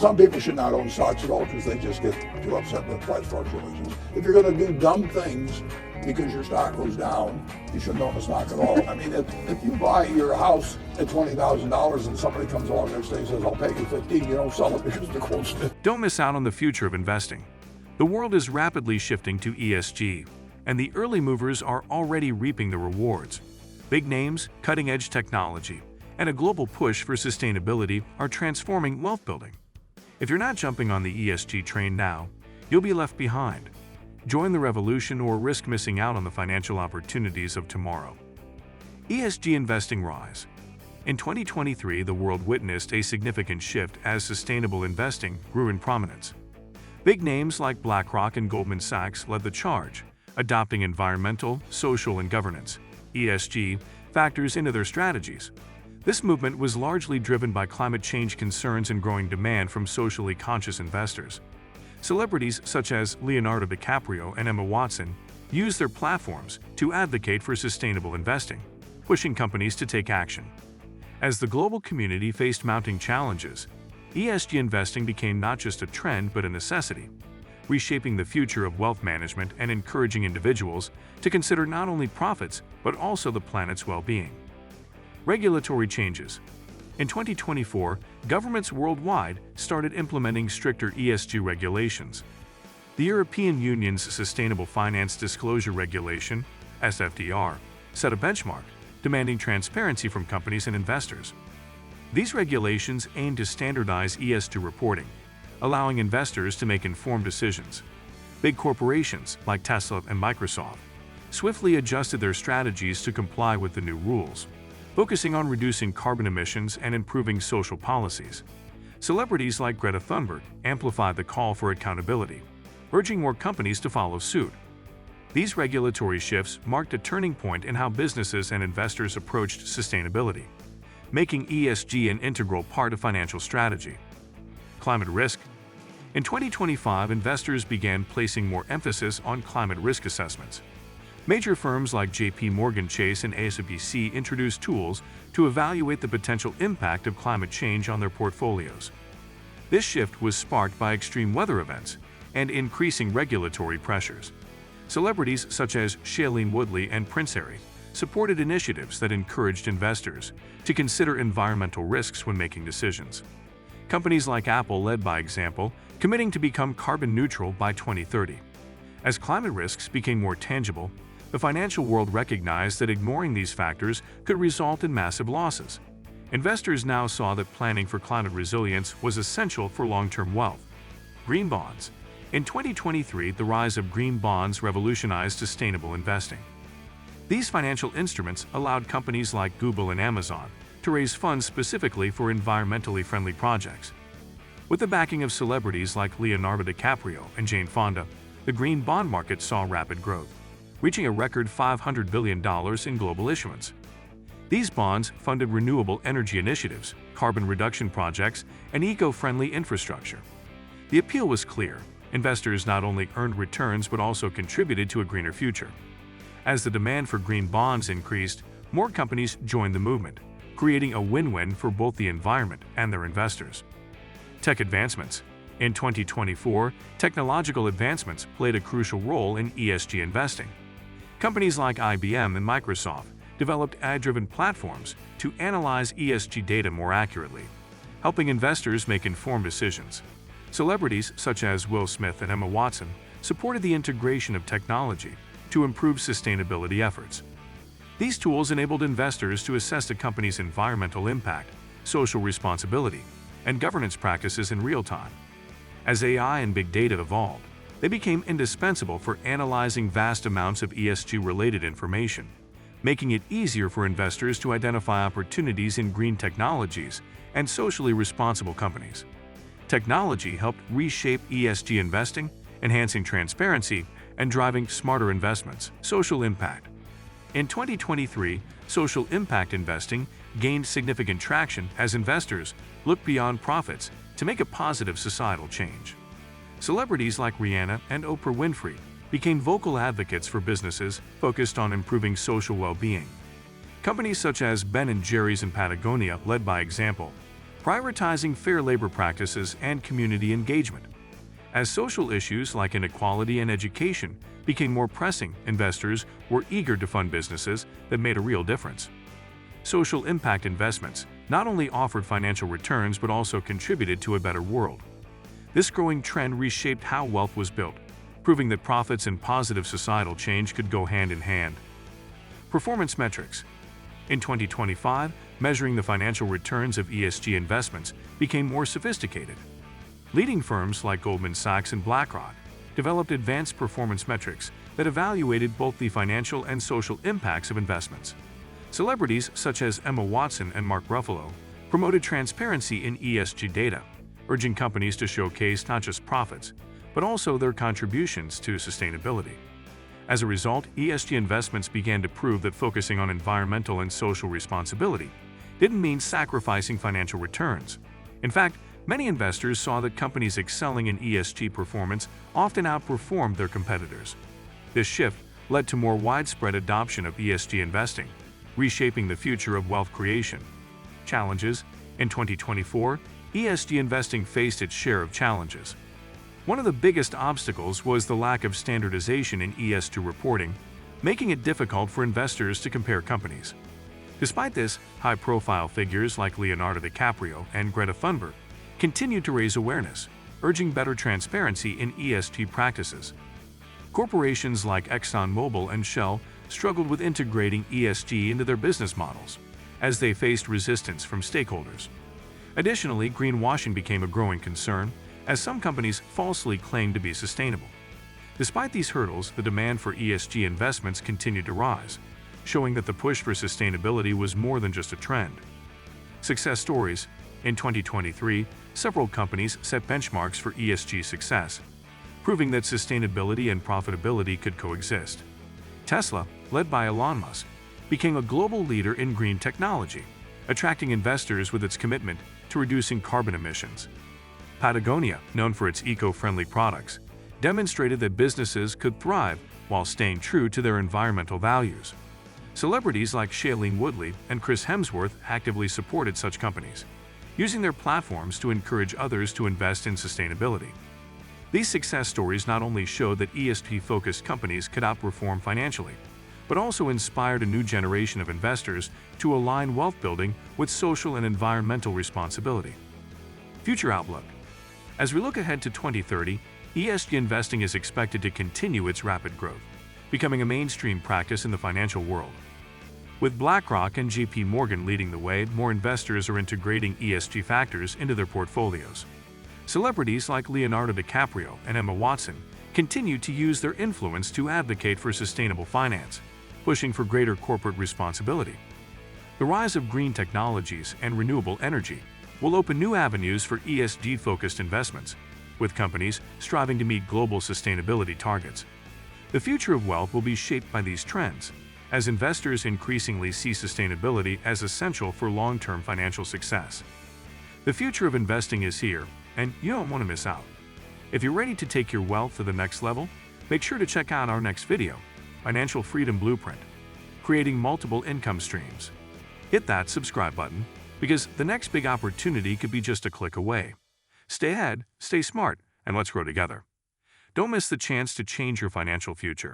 Some people should not own stocks at all because they just get too upset with price fluctuations. If you're going to do dumb things because your stock goes down, you shouldn't own a stock at all. I mean, if you buy your house at $20,000 and somebody comes along next day and says, I'll pay you $15,000, you don't sell it because the quote's different. Don't miss out on the future of investing. The world is rapidly shifting to ESG, and the early movers are already reaping the rewards. Big names, cutting-edge technology, and a global push for sustainability are transforming wealth building. If you're not jumping on the ESG train now, you'll be left behind. Join the revolution or risk missing out on the financial opportunities of tomorrow. ESG investing rise. In 2023, the world witnessed a significant shift as sustainable investing grew in prominence. Big names like BlackRock and Goldman Sachs led the charge, adopting environmental, social, and governance (ESG) factors into their strategies. This movement was largely driven by climate change concerns and growing demand from socially conscious investors. Celebrities such as Leonardo DiCaprio and Emma Watson used their platforms to advocate for sustainable investing, pushing companies to take action. As the global community faced mounting challenges, ESG investing became not just a trend but a necessity, reshaping the future of wealth management and encouraging individuals to consider not only profits but also the planet's well-being. Regulatory changes. In 2024, governments worldwide started implementing stricter ESG regulations. The European Union's Sustainable Finance Disclosure Regulation (SFDR) set a benchmark, demanding transparency from companies and investors. These regulations aim to standardize ESG reporting, allowing investors to make informed decisions. Big corporations like Tesla and Microsoft swiftly adjusted their strategies to comply with the new rules, focusing on reducing carbon emissions and improving social policies. Celebrities like Greta Thunberg amplified the call for accountability, urging more companies to follow suit. These regulatory shifts marked a turning point in how businesses and investors approached sustainability, making ESG an integral part of financial strategy. Climate risk. In 2025, investors began placing more emphasis on climate risk assessments. Major firms like J.P. Morgan Chase and HSBC introduced tools to evaluate the potential impact of climate change on their portfolios. This shift was sparked by extreme weather events and increasing regulatory pressures. Celebrities such as Shailene Woodley and Prince Harry supported initiatives that encouraged investors to consider environmental risks when making decisions. Companies like Apple led by example, committing to become carbon neutral by 2030. As climate risks became more tangible, the financial world recognized that ignoring these factors could result in massive losses. Investors now saw that planning for climate resilience was essential for long-term wealth. Green bonds. In 2023, the rise of green bonds revolutionized sustainable investing. These financial instruments allowed companies like Google and Amazon to raise funds specifically for environmentally friendly projects. With the backing of celebrities like Leonardo DiCaprio and Jane Fonda, the green bond market saw rapid growth, reaching a record $500 billion in global issuance. These bonds funded renewable energy initiatives, carbon reduction projects, and eco-friendly infrastructure. The appeal was clear. Investors not only earned returns but also contributed to a greener future. As the demand for green bonds increased, more companies joined the movement, creating a win-win for both the environment and their investors. Tech advancements. In 2024, technological advancements played a crucial role in ESG investing. Companies like IBM and Microsoft developed AI-driven platforms to analyze ESG data more accurately, helping investors make informed decisions. Celebrities such as Will Smith and Emma Watson supported the integration of technology to improve sustainability efforts. These tools enabled investors to assess a company's environmental impact, social responsibility, and governance practices in real time. As AI and big data evolved, they became indispensable for analyzing vast amounts of ESG-related information, making it easier for investors to identify opportunities in green technologies and socially responsible companies. Technology helped reshape ESG investing, enhancing transparency and driving smarter investments. Social impact. In 2023, social impact investing gained significant traction as investors looked beyond profits to make a positive societal change. Celebrities like Rihanna and Oprah Winfrey became vocal advocates for businesses focused on improving social well-being. Companies such as Ben & Jerry's and Patagonia led by example, prioritizing fair labor practices and community engagement. As social issues like inequality and education became more pressing, investors were eager to fund businesses that made a real difference. Social impact investments not only offered financial returns but also contributed to a better world. This growing trend reshaped how wealth was built, proving that profits and positive societal change could go hand in hand. Performance metrics. In 2025, measuring the financial returns of ESG investments became more sophisticated. Leading firms like Goldman Sachs and BlackRock developed advanced performance metrics that evaluated both the financial and social impacts of investments. Celebrities such as Emma Watson and Mark Ruffalo promoted transparency in ESG data, urging companies to showcase not just profits, but also their contributions to sustainability. As a result, ESG investments began to prove that focusing on environmental and social responsibility didn't mean sacrificing financial returns. In fact, many investors saw that companies excelling in ESG performance often outperformed their competitors. This shift led to more widespread adoption of ESG investing, reshaping the future of wealth creation. Challenges. In 2024, ESG investing faced its share of challenges. One of the biggest obstacles was the lack of standardization in ESG reporting, making it difficult for investors to compare companies. Despite this, high-profile figures like Leonardo DiCaprio and Greta Thunberg continued to raise awareness, urging better transparency in ESG practices. Corporations like ExxonMobil and Shell struggled with integrating ESG into their business models, as they faced resistance from stakeholders. Additionally, greenwashing became a growing concern, as some companies falsely claimed to be sustainable. Despite these hurdles, the demand for ESG investments continued to rise, showing that the push for sustainability was more than just a trend. Success stories. In 2023, several companies set benchmarks for ESG success, proving that sustainability and profitability could coexist. Tesla, led by Elon Musk, became a global leader in green technology, attracting investors with its commitment to reducing carbon emissions. Patagonia, known for its eco-friendly products, demonstrated that businesses could thrive while staying true to their environmental values. Celebrities like Shailene Woodley and Chris Hemsworth actively supported such companies, using their platforms to encourage others to invest in sustainability. These success stories not only showed that ESG-focused companies could outperform financially, but also inspired a new generation of investors to align wealth building with social and environmental responsibility. Future outlook. As we look ahead to 2030, ESG investing is expected to continue its rapid growth, becoming a mainstream practice in the financial world. With BlackRock and JP Morgan leading the way, more investors are integrating ESG factors into their portfolios. Celebrities like Leonardo DiCaprio and Emma Watson continue to use their influence to advocate for sustainable finance, pushing for greater corporate responsibility. The rise of green technologies and renewable energy will open new avenues for ESG-focused investments, with companies striving to meet global sustainability targets. The future of wealth will be shaped by these trends, as investors increasingly see sustainability as essential for long-term financial success. The future of investing is here, and you don't want to miss out. If you're ready to take your wealth to the next level, make sure to check out our next video, Financial Freedom Blueprint, Creating Multiple Income Streams. Hit that subscribe button, because the next big opportunity could be just a click away. Stay ahead, stay smart, and let's grow together. Don't miss the chance to change your financial future.